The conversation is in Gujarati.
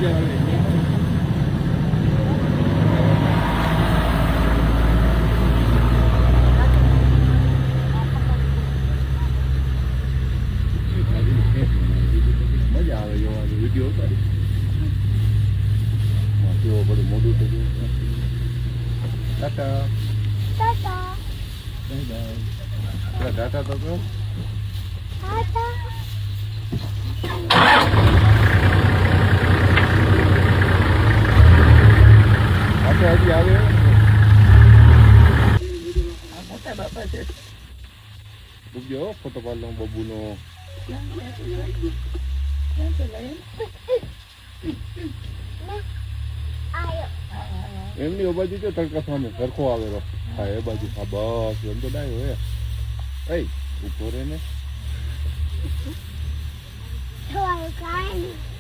મજા આવે મજા આવે જોવાનું વિડીયો ઉતારી કેવો બધું મોટું થઈ ગયું ટાટા ટાટા બાય બાય ટાટા તો કહો ટાટા આપણે હજી આવે મોટા બાપા છે મૂકજો ફોટો પાડલો બબુનો એમની એ બાજુ જો તડકા સામે સરખો આવેલો હા એ બાજુ હા બસ એમ તો ડાયો હે ઉભો રે ને થોડું કાંઈ